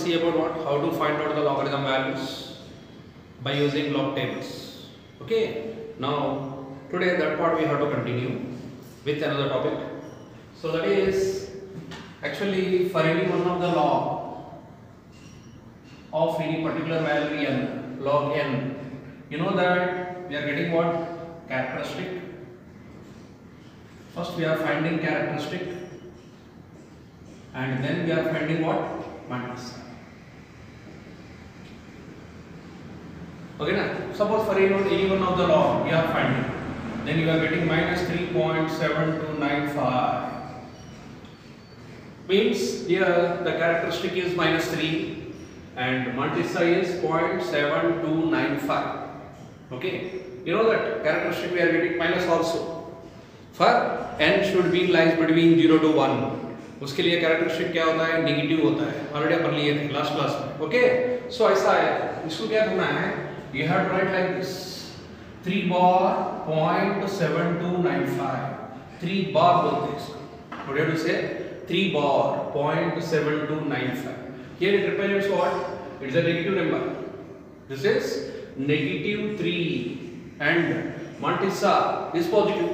see about what? How to find out the logarithm values by using log tables. Okay. Now today that part we have to continue with another topic. So that is actually for any one of the log of any particular value n, log n, you know that we are getting what? Characteristic. First we are finding characteristic and then we are finding what? Matrix. Okay na? Suppose for any one of the log we are finding, then you are getting minus 3.7295. Means here the characteristic is minus 3 and multiply is 0.7295. Okay, you know that characteristic we are getting minus also. For n should be lies between 0 to 1. उसके लिए characteristic क्या होता है? Negative होता है. Already अपन लिए थे last class में. ओके, सो ऐसा है. इसको क्या करना है? You have to write like this. 3 bar 0.7295. 3 bar बोलते हैं इसको. What do you have to say? 3 bar 0.7295. Here it represents what? It's a negative number. This is negative 3 and Montesa is positive.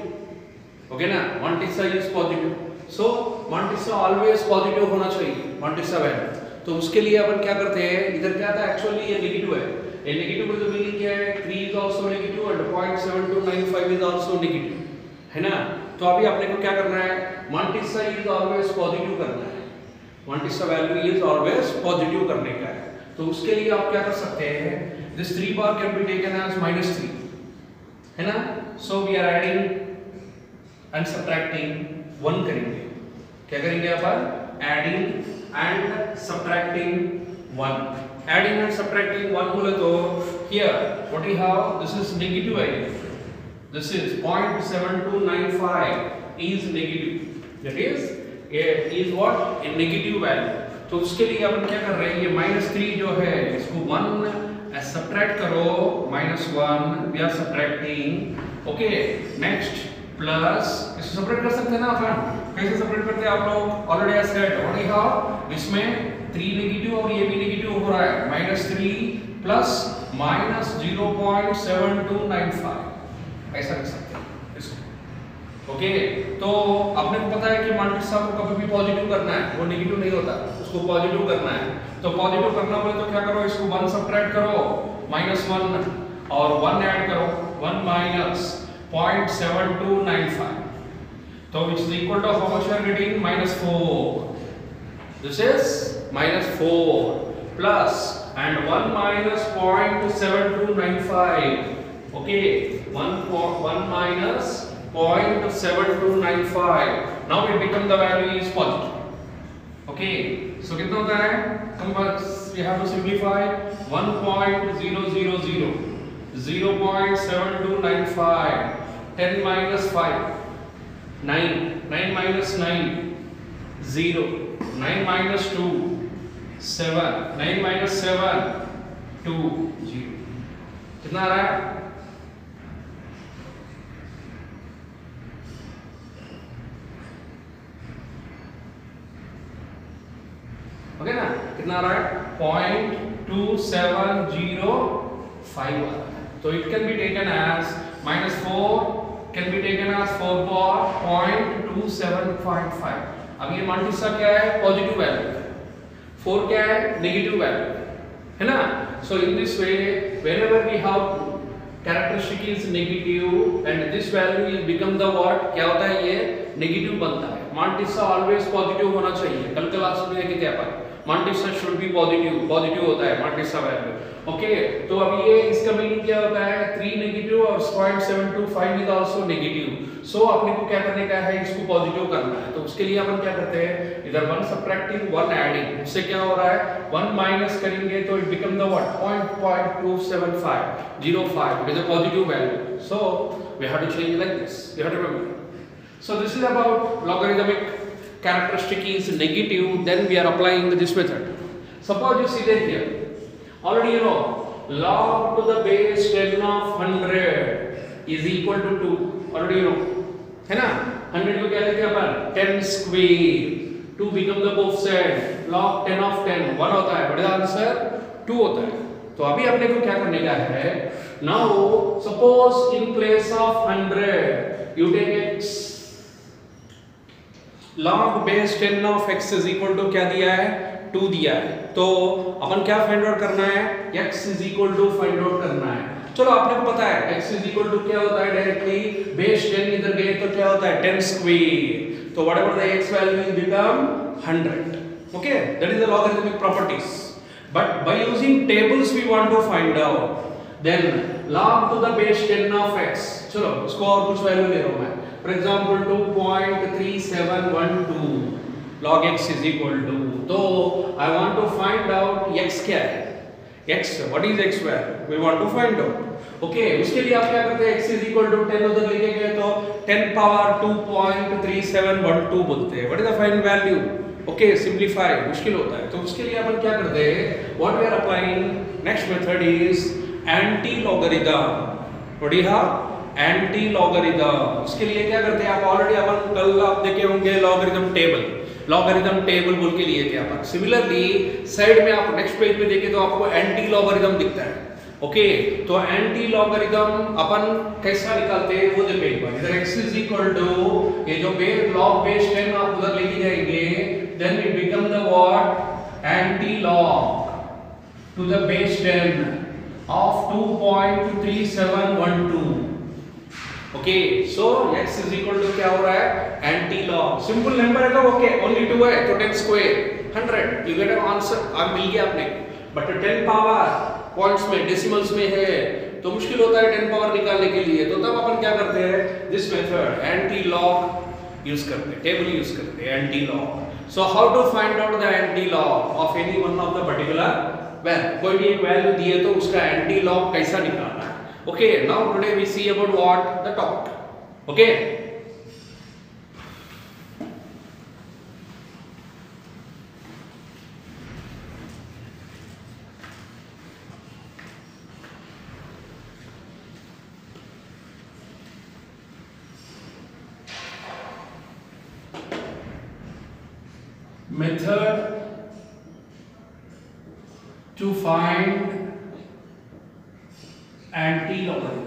Okay ना? Montesa is positive. So Montesa always positive होना चाहिए. Montesa value. तो उसके लिए अपन क्या करते हैं? इधर क्या था? Actually ये negative है. ये negative का मीनिंग क्या है? 3 is also negative and 0.7295 is also negative. है ना? तो अभी अपने को क्या करना है? Montesa is always positive करना है. Montesa value is always positive करने का है. तो उसके लिए आप क्या कर सकते हैं? This 3 bar can be taken as minus 3. है ना? So we are adding and subtracting 1 करेंगे. क्या करेंगे अपन? Adding and subtracting 1. Adding and subtracting 1 बोले तो here what we have? This is negative value. This is 0.7295 is negative. That is what? A negative value. तो उसके लिए अपन क्या कर रहे हैं? ये minus 3 जो है इसको 1 subtract करो. minus 1 we are subtracting. Okay, next plus इसको सेपरेट कर सकते हैं ना अपन. कैसे सेपरेट करते हैं आप लोग? Already I said what you have, इसमें 3 नेगेटिव और ये भी नेगेटिव हो रहा है. -3 प्लस -0.7295 ऐसा लिख सकते हैं इसको. ओके, तो आपने को पता है कि मल्टीप्लाई को कभी भी पॉजिटिव करना है, वो नेगेटिव नहीं होता, उसको पॉजिटिव करना है. तो पॉजिटिव करना बोले तो क्या करो? इसको 1 सब्ट्रैक्ट करो, -1 और 1 ऐड करो. 1 minus 0.7295. So which is equal to how much you are getting? -4. This is -4 plus and 1 minus 0.7295. Okay, 1 minus 0.7295. Now it become the value is positive. Okay, so कितना होता है? We have to simplify 1.000. 0.7295. 10 minus 5 9. 9 minus 9 0. 9 minus 2 7. 9 minus 7 2 0. कितना आ रहा है? Okay ना? कितना आ रहा है? 0.2705 आ रहा है. So it can be taken as -4 can be taken as 4 bar 0.2755. अब ये मल्टीप्लाई क्या है? Positive value. 4 क्या है? नेगेटिव वैल्यू, है ना? So in this way whenever we have characteristic is negative and this value is become the what? क्या होता है? ये नेगेटिव बनता है. मल्टीप्लाई ऑलवेज पॉजिटिव होना चाहिए. कल क्लास में देखे थे अपन. मल्टीप्लाई शुड बी पॉजिटिव होता है मल्टीप्लाई वैल्यू. ओके, तो अब ये इसका मीनिंग क्या होता है? 3 नेगेटिव और 0.725 इज आल्सो नेगेटिव. सो अपने को क्या करने का है? इसको पॉजिटिव करना है. तो उसके लिए अपन क्या करते हैं? इधर 1 सब्ट्रैक्टिंग 1 एडिंग. इससे क्या हो रहा है? 1 माइनस करेंगे तो it become the what? 0.2705 it is a positive value. So we have to change like this. You have to remember. So this is about logarithmic characteristic is negative, then we are applying this method. Suppose you see that here. Already you know log to the base 10 of 100 is equal to 2. Already you know, है ना? 100 को क्या लेते हैं अपन? 10 square. 2 become the both side. log 10 of 10 1 होता है, what is answer 2 होता है। तो अभी अपने को क्या करने का है, now suppose in place of 100 you take x, log base 10 of x is equal to क्या दिया है 2 दिया है, तो अपन क्या फाइंड आउट करना है, x is equal to find out करना है। चलो आपने को पता है x इज इक्वल टू क्या होता है, डायरेक्टली बेस 10 इधर गए तो क्या होता है 10 स्क्वायर, तो whatever the x value will become 100. Okay, that is the logarithmic properties. But by using tables we want to find out, then log to the base 10 of x, चलो इसको और कुछ वैल्यू ले रहा हूं मैं, for example 2.3712 log x is equal to, तो I want to find out x क्या है, x what is x value we want to find out. Okay उसके लिए आप क्या करते हैं, x is equal to 10 उधर लेके गए तो 10 पावर 2.3712 बोलते हैं, what is the final value. Okay simplify मुश्किल होता है, तो उसके लिए अपन क्या करते हैं, what we are applying next method is anti logarithm. What is anti logarithm, उसके लिए क्या करते हैं, आप ऑलरेडी अपन कल आप देखे होंगे लॉगरिथम टेबल बोल के लिए थे अपन। सिमिलरली साइड में आप नेक्स्ट पेज में देखें तो आपको एंटी लॉगरिथम दिखता है। ओके तो एंटी लॉगरिथम अपन कैसा निकालते हैं वो देखो एक बार, इधर x इज इक्वल टू ये जो log बेस 10 आप उधर लेके जाएंगे, then it become the what anti log to the base 10 of 2.3712। Okay so x is equal to क्या हो रहा है एंटी लॉग, सिंपल नंबर है तो ओके ओनली 2 है तो 10 square 100 you get an answer, आप मिल गया आपने। बट 10 पावर पॉइंट्स में डेसिमल्स में है तो मुश्किल होता है 10 पावर निकालने के लिए, तो तब अपन क्या करते हैं, this method anti log use करते हैं, टेबल यूज करते हैं anti log. So how to find out the anti log of any one of the particular value, कोई भी एक वैल्यू दिए तो उसका एंटी लॉग कैसा निकालना है। Okay now today we see about what the topic. Okay method to find anti-logarithm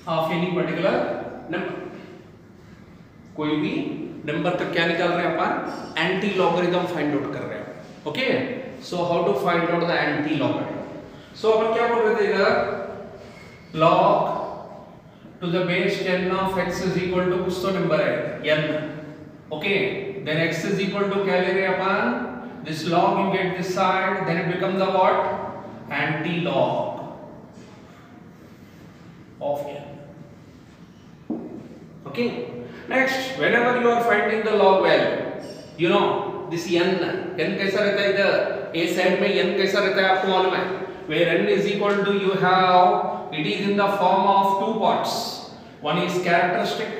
of any particular number। कोई भी नंबर का क्या निकाल रहे हैं अपन, एंटी लॉगरिथम फाइंड आउट कर रहे हैं। Okay so how to find out the anti logarithm, so अपन क्या बोल रहे थे इधर, log to the base 10 of x is equal to कुछ तो नंबर है n। Okay then x is equal to क्या ले रहे हैं अपन, this log you get this side then it become the what anti log of n। okay next whenever you are finding the log value you know this n कैसा रहता है, इधर a side में n कैसा रहता है आपको मालूम है, where n is equal to you have it is in the form of two parts, one is characteristic,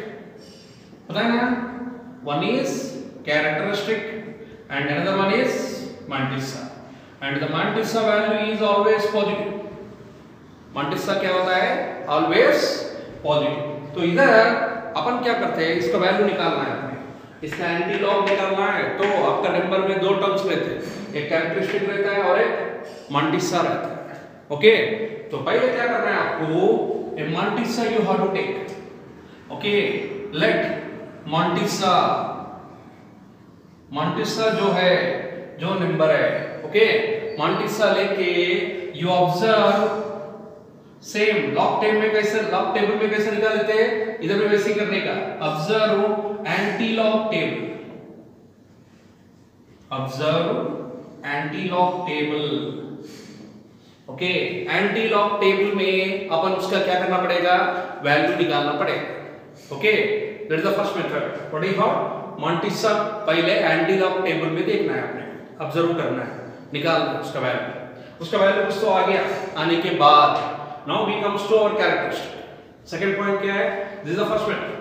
पता है ना, one is characteristic and another one is mantissa, and the mantissa value is always positive। mantissa क्या होता है, always positive। तो इधर अपन क्या करते हैं, इसका वैल्यू निकालना है हमें, इसका एंटी लॉग निकालना है, तो आपका नंबर में दो टर्म्स रहते हैं, एक कैरेक्टरिस्टिक रहता है और एक mantissa रहता है। ओके तो पहले क्या करना है आपको, a mantissa you have to take। Okay let mantissa जो है जो नंबर है, ओके mantissa लेके you observe same log table में कैसे निकाल लेते हैं, इधर भी वैसे ही करने का, observe anti log table. Okay anti log table में अपन उसका क्या करना पड़ेगा, वैल्यू निकालना पड़ेगा। Okay that is the first method. What is mantissa पहले एंटी लॉग टेबल में देखना है, आपने ऑब्जर्व करना है, निकालना है उसका वैल्यू कुछ तो आ गया, आने के बाद now we comes to our characteristic. Second point क्या है, this is the first method,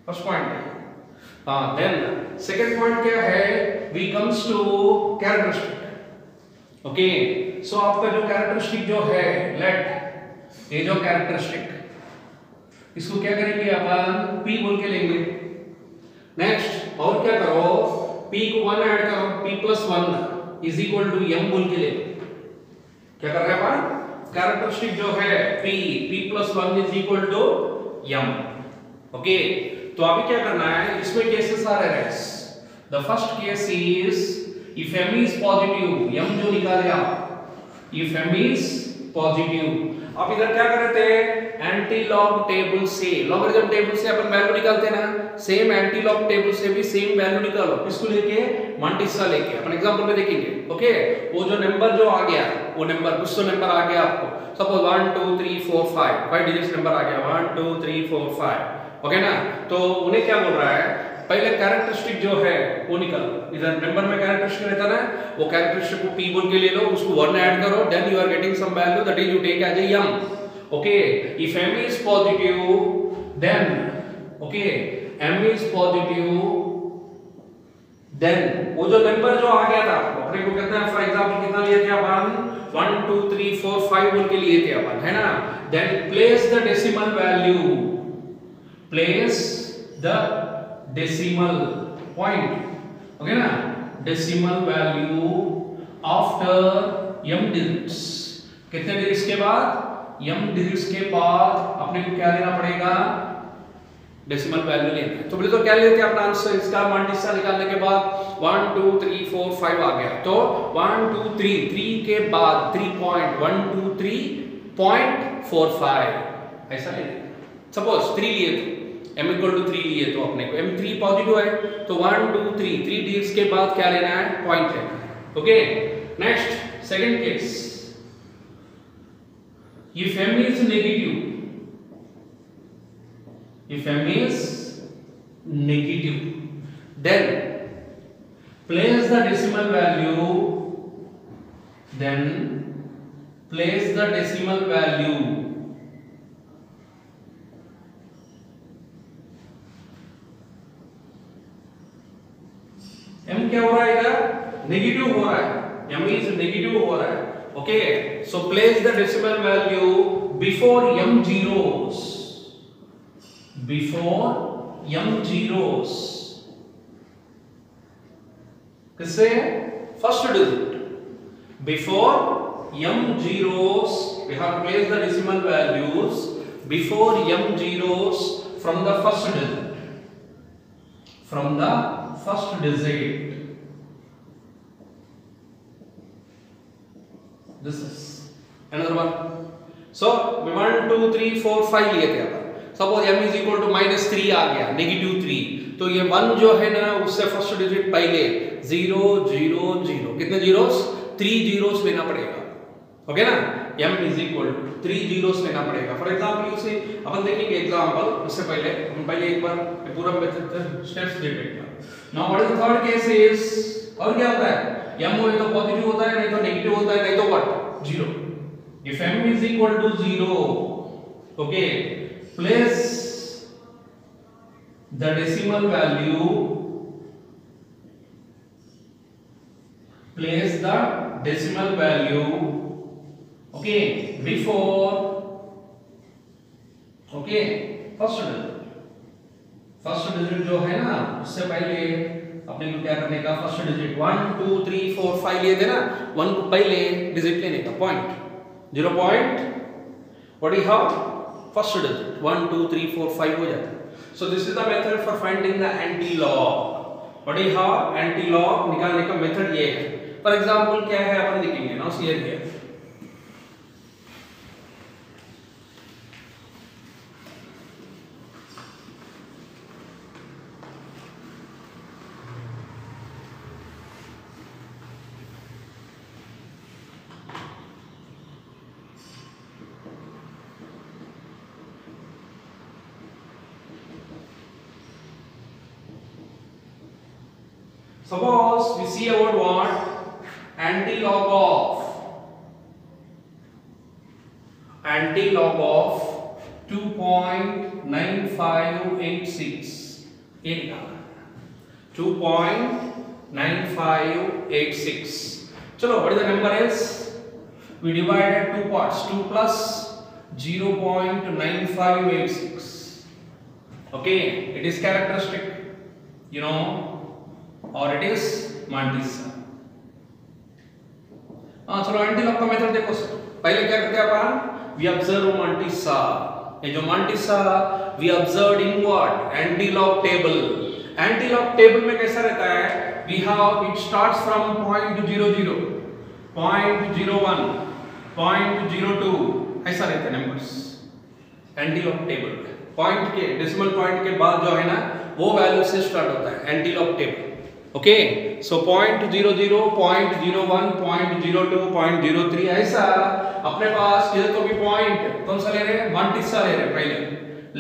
first point. Then second point क्या है, we comes to characteristic. Okay so आपका जो कैरेक्टरिस्टिक जो है, लेट ये जो कैरेक्टरिस्टिक, इसको क्या करेंगे अपन, P बोल के लेंगे। नेक्स्ट और क्या करो, p को 1 ऐड करो, p plus 1 is equal to m बोल के ले लो। क्या कर रहे हैं अपन, कैरेक्टरिस्टिक जो है p plus 1 is equal to m। Okay, तो अभी क्या करना है, इसमें केसेस आ रहे हैं। The first case is if m is positive, m जो निकाले आप, इफ m इज पॉजिटिव। अब इधर क्या कर रहे थे, एंटी लॉग टेबल से, लॉगरिथम टेबल से अपन वैल्यू निकालते हैं ना, सेम एंटी लॉग टेबल से भी सेम वैल्यू निकालो। किसको लेके, मंटिसा लेके। अपन एग्जांपल में देखेंगे। ओके, वो जो नंबर जो आ गया, वो नंबर कुछ तो नंबर आ गया आपको, सपोज 1 2 3 4 5 डिजिट्स नंबर आ गया, 1 2 3 4 5। ओके ना, तो उन्हें क्या बोल रहा है, पहले कैरेक्टरिस्टिक जो है वो निकालो। इधर नंबर में कैरेक्टरिस्टिक रहता है, वो कैरेक्टरिस्टिक को p बोल के ले लो, उसको 1 ऐड करो, then you are getting some value that is you take as a m। Okay, if m is positive then, okay, m is positive then वो जो नंबर जो आ गया था आपको, अपने को कितना है, फॉर एग्जांपल कितना लिए थे अपन, 1 2 3 4 5 बोल के लिए थे अपन, है ना। Then place the decimal value, place the decimal point, okay ना, decimal value after m digits. कितने डिजिट्स के बाद, m डिजिट्स के बाद अपने को क्या लेना पड़ेगा, डेसिमल वैल्यू लेना है। तो बोले तो क्या लेते हैं अपना आंसर, इसका मंटिसा निकालने के बाद 1 2 3 4 5 आ गया, तो 1 2 3 के बाद 3.123.45 ऐसा ले लेंगे। सपोज 3 लिए तो m इक्वल टू 3 लिए तो अपने को m3 पॉजिटिव है, तो 1 2 3 डिजिट्स के बाद क्या लेना है, पॉइंट लेना है। Okay, next second case, if m is negative, if m is negative then place the decimal value, then place the decimal value m क्या हो रहा है इधर, नेगेटिव हो रहा है, m is नेगेटिव हो रहा है। Okay, so place the decimal value before m zeros, before m zeros, किससे, first digit, before m zeros we have placed the decimal values before m zeros from the first digit, from the first digit। This is another one. So 1 2 3 4 5 लिए थे अपन, suppose m is equal to -3 आ गया, -3, तो ये 1 जो है ना उससे फर्स्ट डिजिट पहले 0 0 0, कितने जीरोस, 3 जीरोस लेना पड़ेगा। ओके ना, m is equal to 3 zeros लेना पड़ेगा। फॉर एग्जांपल उसे अपन देखेंगे एग्जांपल, उससे पहले हम पहले एक बार पूरा मेथड स्टेप्स देख लेते हैं। Now what is the third case is, और क्या होता है, m हो तो पॉजिटिव होता है, नहीं तो नेगेटिव होता है, नहीं तो what, 0। if m is equal to 0, okay, place the decimal value, place the decimal value, okay, before, okay, first digit जो है ना उससे पहले अपने को क्या करने का, फर्स्ट डिजिट 1 2 3 4 5 लिए थे ना, 1 को पहले डिजिट लेने का, point 0 point, what is how, first digit 1 2 3 4 5 हो जाता है। सो this is the method for finding the anti log. What is how, anti log निकालने का मेथड ये है। फॉर एग्जांपल क्या है अपन देखेंगे ना, here here suppose we see about what, anti-log of 2.9586, ये निकालना 2.9586। चलो, what is the number is, we divided two parts, 2 plus 0.9586, okay, it is characteristic, you know, or it is Mantissa. चलो antilog का method देखो sir. पहले क्या करते हैं अपन, वी ऑब्जर्व Mantissa। ये जो Mantissa we observe in what, antilog table. Antilog table में कैसा रहता है, we have it starts from 0.00, 0.01, 0.02 ऐसा रहते हैं नंबर्स एंटीलॉग टेबल में। पॉइंट के डेसिमल पॉइंट के बाद जो है ना वो वैल्यू से स्टार्ट होता है एंटीलॉग टेबल। ओके, सो 0.00, 0.01, 0.02, 0.03 ऐसा अपने पास किधर तो भी पॉइंट कौन सा ले रहे हैं, Mantissa ले रहे हैं। पहले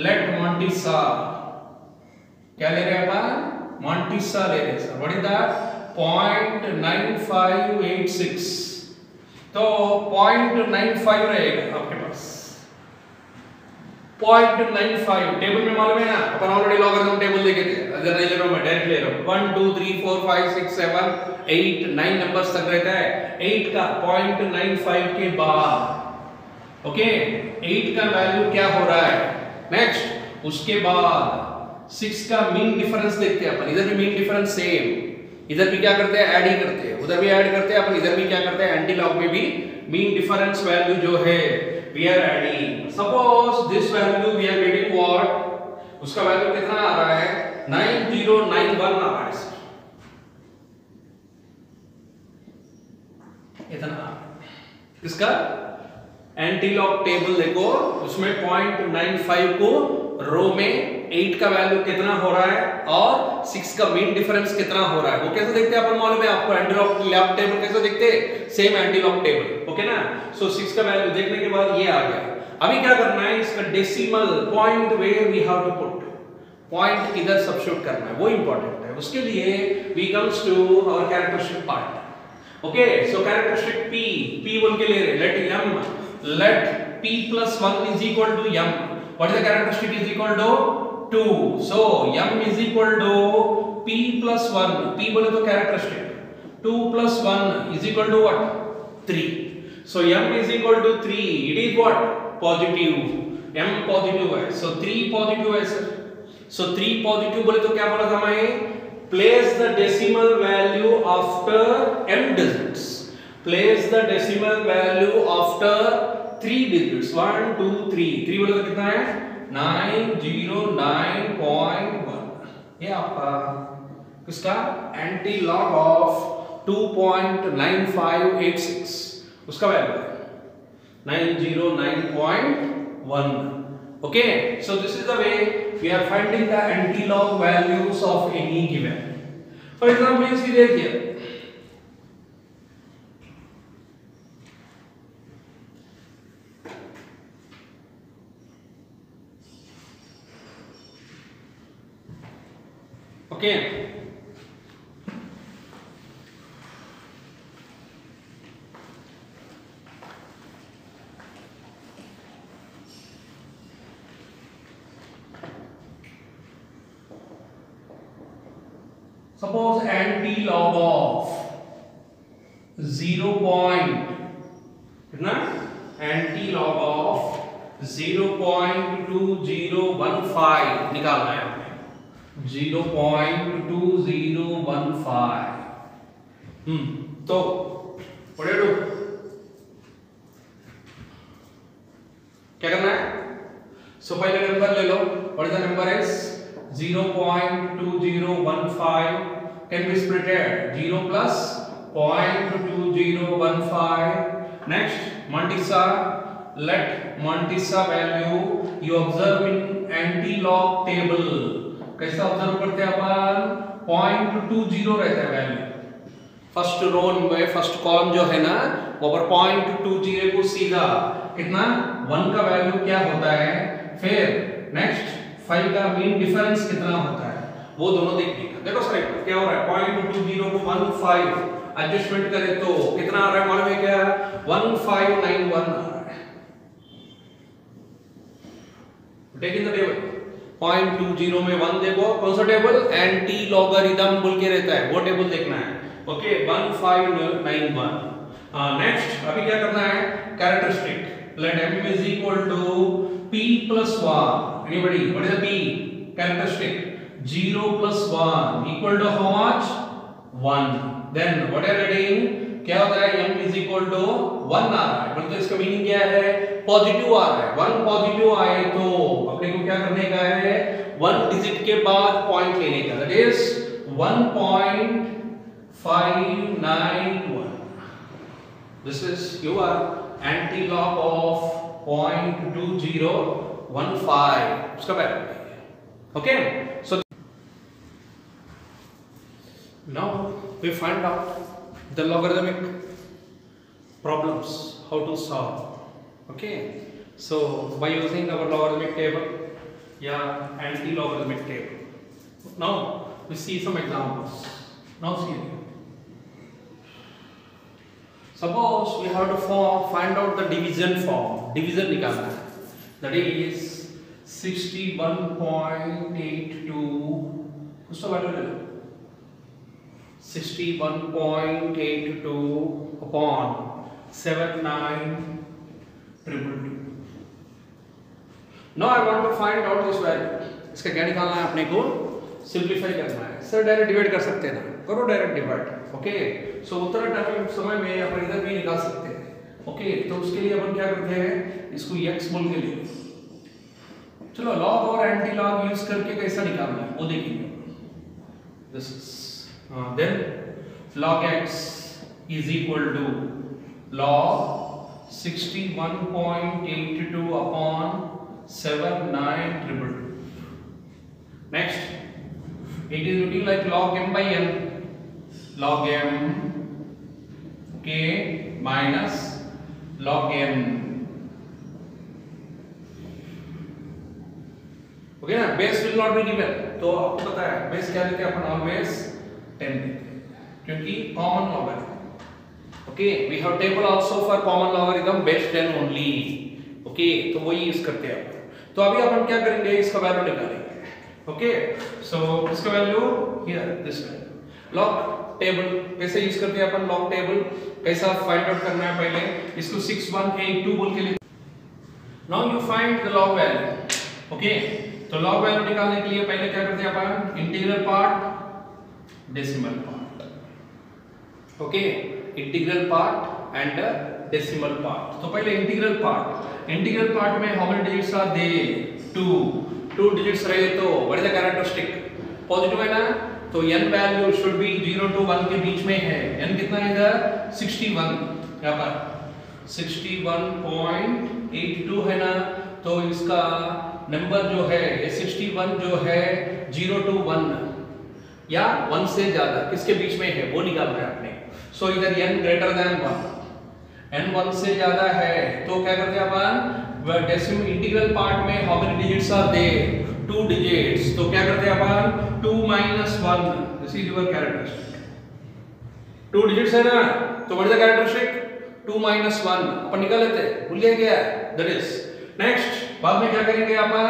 लेट Mantissa, क्या ले रहे हैं अपन, Mantissa ले रहे हैं सर। What is that, 0.9586। तो 0.95 रहेगा आपके पास, 0.95 टेबल में मालूम है ना, अपन ऑलरेडी लॉगरिथम टेबल देखे थे। अगर नहीं ले रहा हूं मैं डायरेक्ट ले रहा हूं, 1 2 3 4 5 6 7 8 9 नंबर्स तक रहता है। 8 का 0.95 के बाद, ओके 8 का वैल्यू क्या हो रहा है नेक्स्ट, उसके बाद 6 का मीन डिफरेंस देखते हैं अपन। इधर भी मीन डिफरेंस सेम, इधर भी क्या करते हैं, ऐड ही करते हैं, उधर भी ऐड करते हैं अपन, इधर भी क्या करते हैं, एंटीलॉग में भी मीन डिफरेंस वैल्यू जो है we are adding। suppose this value we are getting what, उसका वैल्यू कितना आ रहा है, 9091 आ रहा है सर, इतना इसका एंटीलॉग टेबल देखो, उसमें 0.95 को रो में 8 का वैल्यू कितना हो रहा है और 6 का मीन डिफरेंस कितना हो रहा है, वो कैसे देखते हैं अपन, मालूम है आपको एंटीलॉग टेबल कैसे देखते हैं, सेम एंटीलॉग टेबल। ओके ना, सो 6 का वैल्यू देखने के बाद ये आ गया। अभी क्या करना है, इसका decimal point where we have to put, point किधर सब्स्टिट्यूट करना है वो इंपॉर्टेंट है। उसके लिए we comes to our characteristic part. Okay, so characteristic p बोल के ले रहे, let p plus 1 is equal to m। what is the characteristic is equal to 2, so m is equal to p plus 1, p बोले तो characteristic, 2 plus 1 is equal to what, 3, so m is equal to 3, it is what, positive, m positive है, so 3 positive है sir. so 3 positive बोले तो क्या बोला था मैं, place the decimal value after m digits, place the decimal value after 3 digits, 1 2 3, 3 बोले तो कितना है, 909.1। ये आपका किसका, एंटीलॉग ऑफ 2.9586, उसका वैल्यू है 909.1। okay, so this is the way we are finding the antilog values of any given। for example you see there here, okay, suppose antilog of 0. कितना, antilog of 0.2015 निकालना है हमें, 0.2015। तो पढ़े लो क्या करना है, सो पहले नंबर ले लो, what is the number is 0.2015 can be splitted, 0 plus 0.2015, next Mantissa, let Mantissa value you observe in antilog table, कैसा ऑब्जर्व करते हैं अपन, 0.20 रहता है वैल्यू, फर्स्ट रो में फर्स्ट कॉलम जो है ना वो पर 0.20 को सीधा कितना 1 का वैल्यू क्या होता है, फिर नेक्स्ट 5 का मीन डिफरेंस कितना होता है वो दोनों देखने का। देखो सर क्या हो रहा है, 0.20 को 15 एडजस्टमेंट करें तो कितना आ रहा है मालूम है क्या, 1591 आ रहा है। टेक इन द टेबल, 0.20 में 1 देखो, कौन सा टेबल, एंटी लॉगरिथम बोल के रहता है वो टेबल देखना है। ओके 1591। नेक्स्ट अभी क्या करना है, characteristic, let m is equal to p plus 1, anybody, what is the p, characteristic 0 plus 1 equal to how much? 1. Then what are you getting? क्या होता है? m is equal to 1 आ रहा है, मतलब इसका मीनिंग क्या है? पॉजिटिव आ रहा है। 1 पॉजिटिव आए तो अपने को क्या करने का है? 1 डिजिट के बाद पॉइंट लेने का, that is 1.591. This is your anti-log of 0.2015. उसका value, okay? So now we find out the logarithmic problems, how to solve. Okay, so by using our logarithmic table, anti-logarithmic table. Now we see some examples. Now see here. Suppose we have to find out the division form. Division निकालना है. That is 61.82. उसका value ले लो. 61.82 upon 79,222. Now I want to find out this value. इसका क्या निकालना है अपने को? सिंप्लीफाई करना है। सर डायरेक्ट डिवाइड कर सकते हैं ना, करो डायरेक्ट डिवाइड। ओके, सो उतना टाइम समय में अपन इधर भी निकाल सकते हैं। ओके, तो उसके लिए अपन क्या करते हैं, इसको x बोल के लिए। चलो लॉग और एंटी लॉग यूज करके कैसा निकालना है वो देखेंगे। This is then log x is equal to log 61.82 upon 79,222. Next, it is looking like log m by n, log m k minus log n. Okay ना, base will not be given, तो आपको पता है base क्या लेते हैं अपन, always 10 लेते हैं क्योंकि common logarithm. Okay, we have table also for common logarithm base 10 only. Okay, तो वही यूज करते हैं अपन। तो अभी अपन क्या करेंगे, इसका वैल्यू निकालेंगे। ओके, सो इसका value here this value. Log table कैसे यूज करते हैं अपन, लॉग टेबल कैसा फाइंड आउट करना है, पहले इसको 6182 बोल के लिख। Now you find the log value. Okay, तो लॉग वैल्यू निकालने के लिए पहले क्या करते हैं अपन, integral part decimal part. Okay, integral part and decimal part. तो पहले इंटीग्रल पार्ट में how many digits are there? 2 digits रहे तो what is the characteristic? Positive है ना, तो n value should be 0 to 1 के बीच में है। n कितना है इधर? 61, यहां पर 61.82 है ना, तो इसका नंबर जो है ये 61 जो है 0 to 1 या 1 से ज्यादा किसके बीच में है वो निकालना है आपने। सो इधर n ग्रेटर देन 1, n 1 से ज्यादा है तो क्या करते हैं अपन, डेसिमल इंटीग्रल पार्ट में how many digits are there? 2 digits. तो क्या करते हैं अपन, 2 minus 1, this is your characteristic. 2 digits है ना, तो what is the characteristic? 2 minus 1 अपन निकाल लेते हैं, भूल गए क्या? That is next. बाद में क्या करेंगे अपन,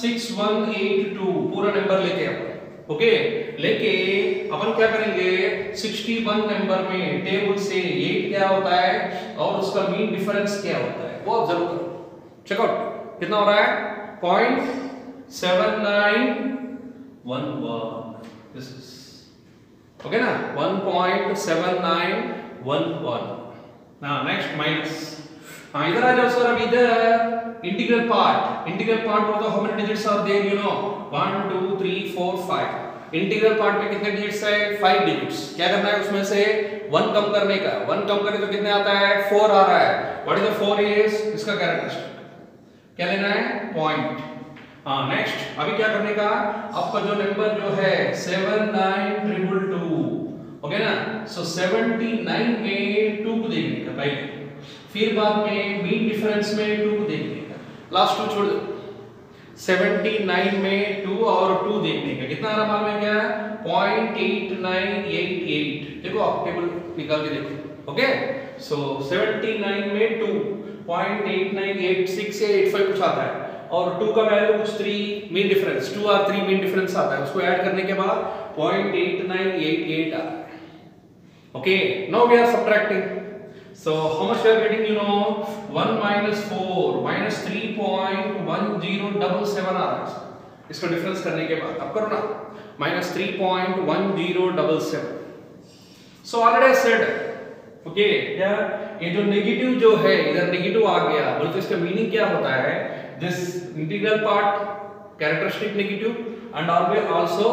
6182 पूरा नंबर लेते हैं अपन। ओके, लेके अपन क्या करेंगे, 61 नंबर में टेबल से 8 क्या होता है और उसका मीन डिफरेंस क्या होता है वो ऑब्जर्व करो। चेक आउट कितना हो रहा है, 0.7911। दिस इज ओके ना, 1.7911। नाउ नेक्स्ट माइनस, इधर आ जाओ सर। अब इधर इंटीग्रल पार्ट बोलते how many digits are there, you know 1 2 3 4 5। Integral part में कितने डिजिट्स है? 5 डिजिट्स। क्या करना है उसमें से 1 कम करने का, 1 कम करें तो कितने आता है? 4 आ रहा है। What is the 4 is? इसका कैरेक्टरिस्टिक क्या लेना है? पॉइंट। नेक्स्ट अभी क्या करने का, आपका जो नंबर जो है 79,222, ओके ना, सो 79 में 2 को देखने का पहले, फिर बाद में मीन डिफरेंस में 2 को देखने का, लास्ट 2 छोड़ दो। 79 में 2 और 2 देखने का कितना आ रहा मालूम है क्या? 0.8988। देखो आप टेबल निकाल के देखो। ओके, सो 79 में 2 0.8986 या 85 कुछ आता है और 2 का वैल्यू कुछ 3 मीन डिफरेंस, 2 और 3 मीन डिफरेंस आता है, उसको ऐड करने के बाद 0.8988 आता है। Okay, now we are subtracting. So how much we are getting, you know, 1 minus 4 minus 3.1077 आ रहा है। इसका डिफरेंस करने के बाद अब करो ना, -3.1077। सो ऑलरेडी सेड, ओके, क्या ये जो नेगेटिव जो है इधर नेगेटिव आ गया, बोलते इसका मीनिंग क्या होता है, this integral part characteristic negative and always also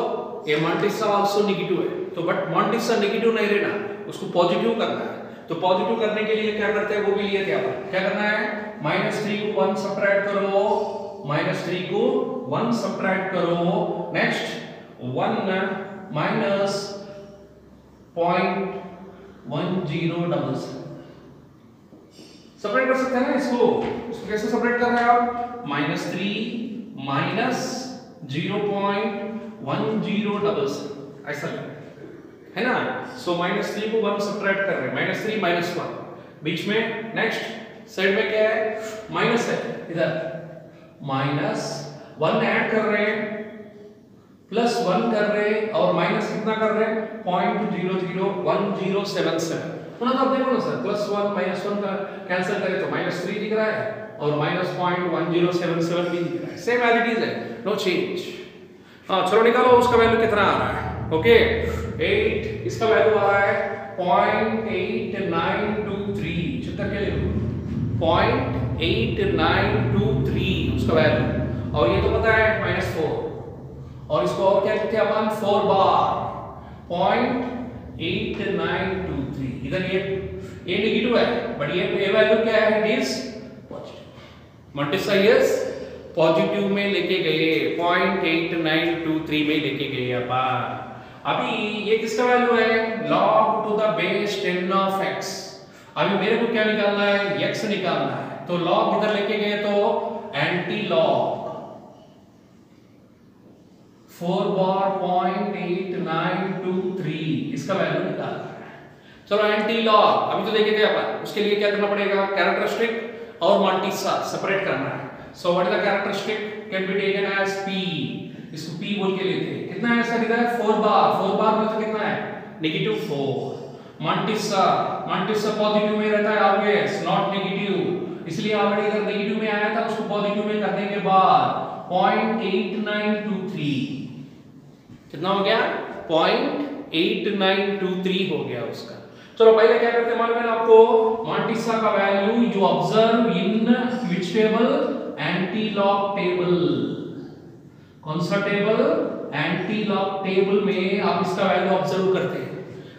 ये मांटिसा आल्सो नेगेटिव है, तो बट मांटिसा नेगेटिव नहीं रहना, उसको पॉजिटिव करना है। तो पॉजिटिव करने के लिए क्या करते हैं, वो भी लिए थे अपन, क्या करना है, -3 को 1 सब्ट्रैक्ट करो, -3 को 1 सब्ट्रैक्ट करो, नेक्स्ट 1 -0.1077 सेपरेट कर सकते हैं ना इसको कैसे सेपरेट कर रहे हैं आप, -3 -0.1077 ऐसा है ना। सो -3 को 1 सब्ट्रैक्ट कर रहे हैं, -3 -1 बीच में, नेक्स्ट साइड में क्या है, माइनस है, इधर -1 ऐड कर रहे हैं, +1 कर रहे हैं और माइनस कितना कर रहे हैं, 0.001077। तो आप देखो ना सर, +1 -1 का कैंसिल करें तो -3 दिख रहा है और -0.1077 भी दिख रहा है, सेम एज इट इज है, नो चेंज। चलो निकालो उसका वैल्यू कितना आ रहा है, ओके 8, इसका वैल्यू आ रहा है 0.8923, चित्र के लिए 0.8923 उसका वैल्यू, और ये तो पता है -4, और इसको और क्या लिखते हैं अपन, 4 बार 0.8923। इधर ये नेगेटिव है बट ये वैल्यू क्या है, it is positive, multipliers positive में लेके गए, 0.8923 में लेके गए अपन। अभी ये किसका वैल्यू है, log to the base 10 of x। अभी मेरे को क्या निकालना है, x निकालना है, तो log इधर लेके गए तो एंटी लॉग 4 बार 0.8923 इसका वैल्यू निकालना है। चलो एंटी लॉग अभी तो देखे थे अपन, उसके लिए क्या करना पड़ेगा, कैरेक्टरिस्टिक और मांटिसा सेपरेट करना है। So what is the characteristic, can be taken as p, इसको p बोल के लेते हैं, कितना है इसका, कितना है 4 बार मतलब कितना है, -4। मांटिसा पॉजिटिव में रहता है ऑलवेज, नॉट नेगेटिव, इसलिए ऑलरेडी इधर नेगेटिव में आया था, उसको पॉजिटिव में करने के बाद 0.8923 कितना हो गया, 0.8923 हो गया उसका। चलो पहले क्या करते हैं मालूम है आपको, मांटिसा का value you observe in which table, anti log table. कौन सा टेबल, एंटी लॉग टेबल में आप इसका वैल्यू ऑब्जर्व करते हैं।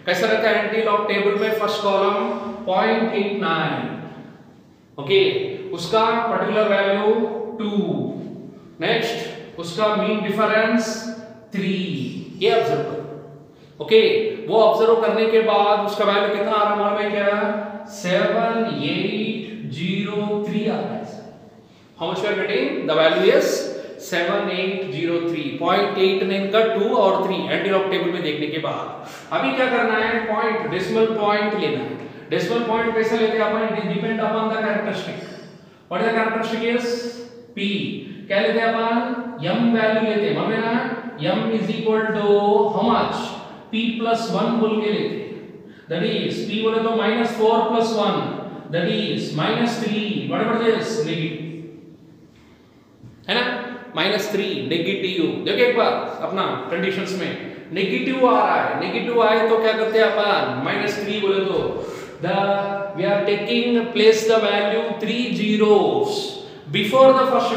कैसा रहता है एंटी लॉग टेबल में, फर्स्ट कॉलम 0.89, ओके, उसका पर्टिकुलर वैल्यू 2, नेक्स्ट उसका मीन डिफरेंस 3, ये ऑब्जर्व करो, ओके। वो ऑब्जर्व करने के बाद उसका वैल्यू कितना आ रहा है मालूम है क्या, 7803 आ रहा है। How much we are getting, the value is 7803, 0.89 का 2 और 3 एंटी लॉग टेबल में देखने के बाद अभी क्या करना है, पॉइंट डेसिमल पॉइंट लेना है। डेसिमल पॉइंट कैसे लेते हैं अपन, it depend upon the characteristic. What is the characteristic is p, क्या लेते हैं अपन, m वैल्यू लेते हैं, मालूम है ना, m is equal to how much, p + 1 बोल के लेते हैं, दैट इज p बोले तो -4 + 1 that is -3, whatever this negative है ना, -3 नेगेटिव। देखो एक बार अपना कंडीशंस में नेगेटिव आ रहा है, नेगेटिव आए तो क्या करते हैं अपन, -3 बोले तो we are taking place the value 3 zeros before the first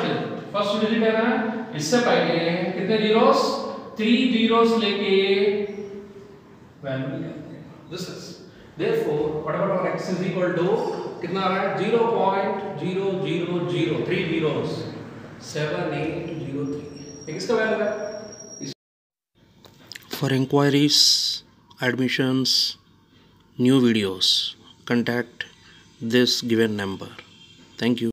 digit है ना, इससे पहले कितने जीरोस, 3 zeros लेके वैल्यू निकालते हैं। This is therefore whatever our x is equal to कितना आ रहा है, 0.0003 zeros 7803, ये किसका वैल्यू है। For inquiries, admissions, new videos, contact this given number. Thank you.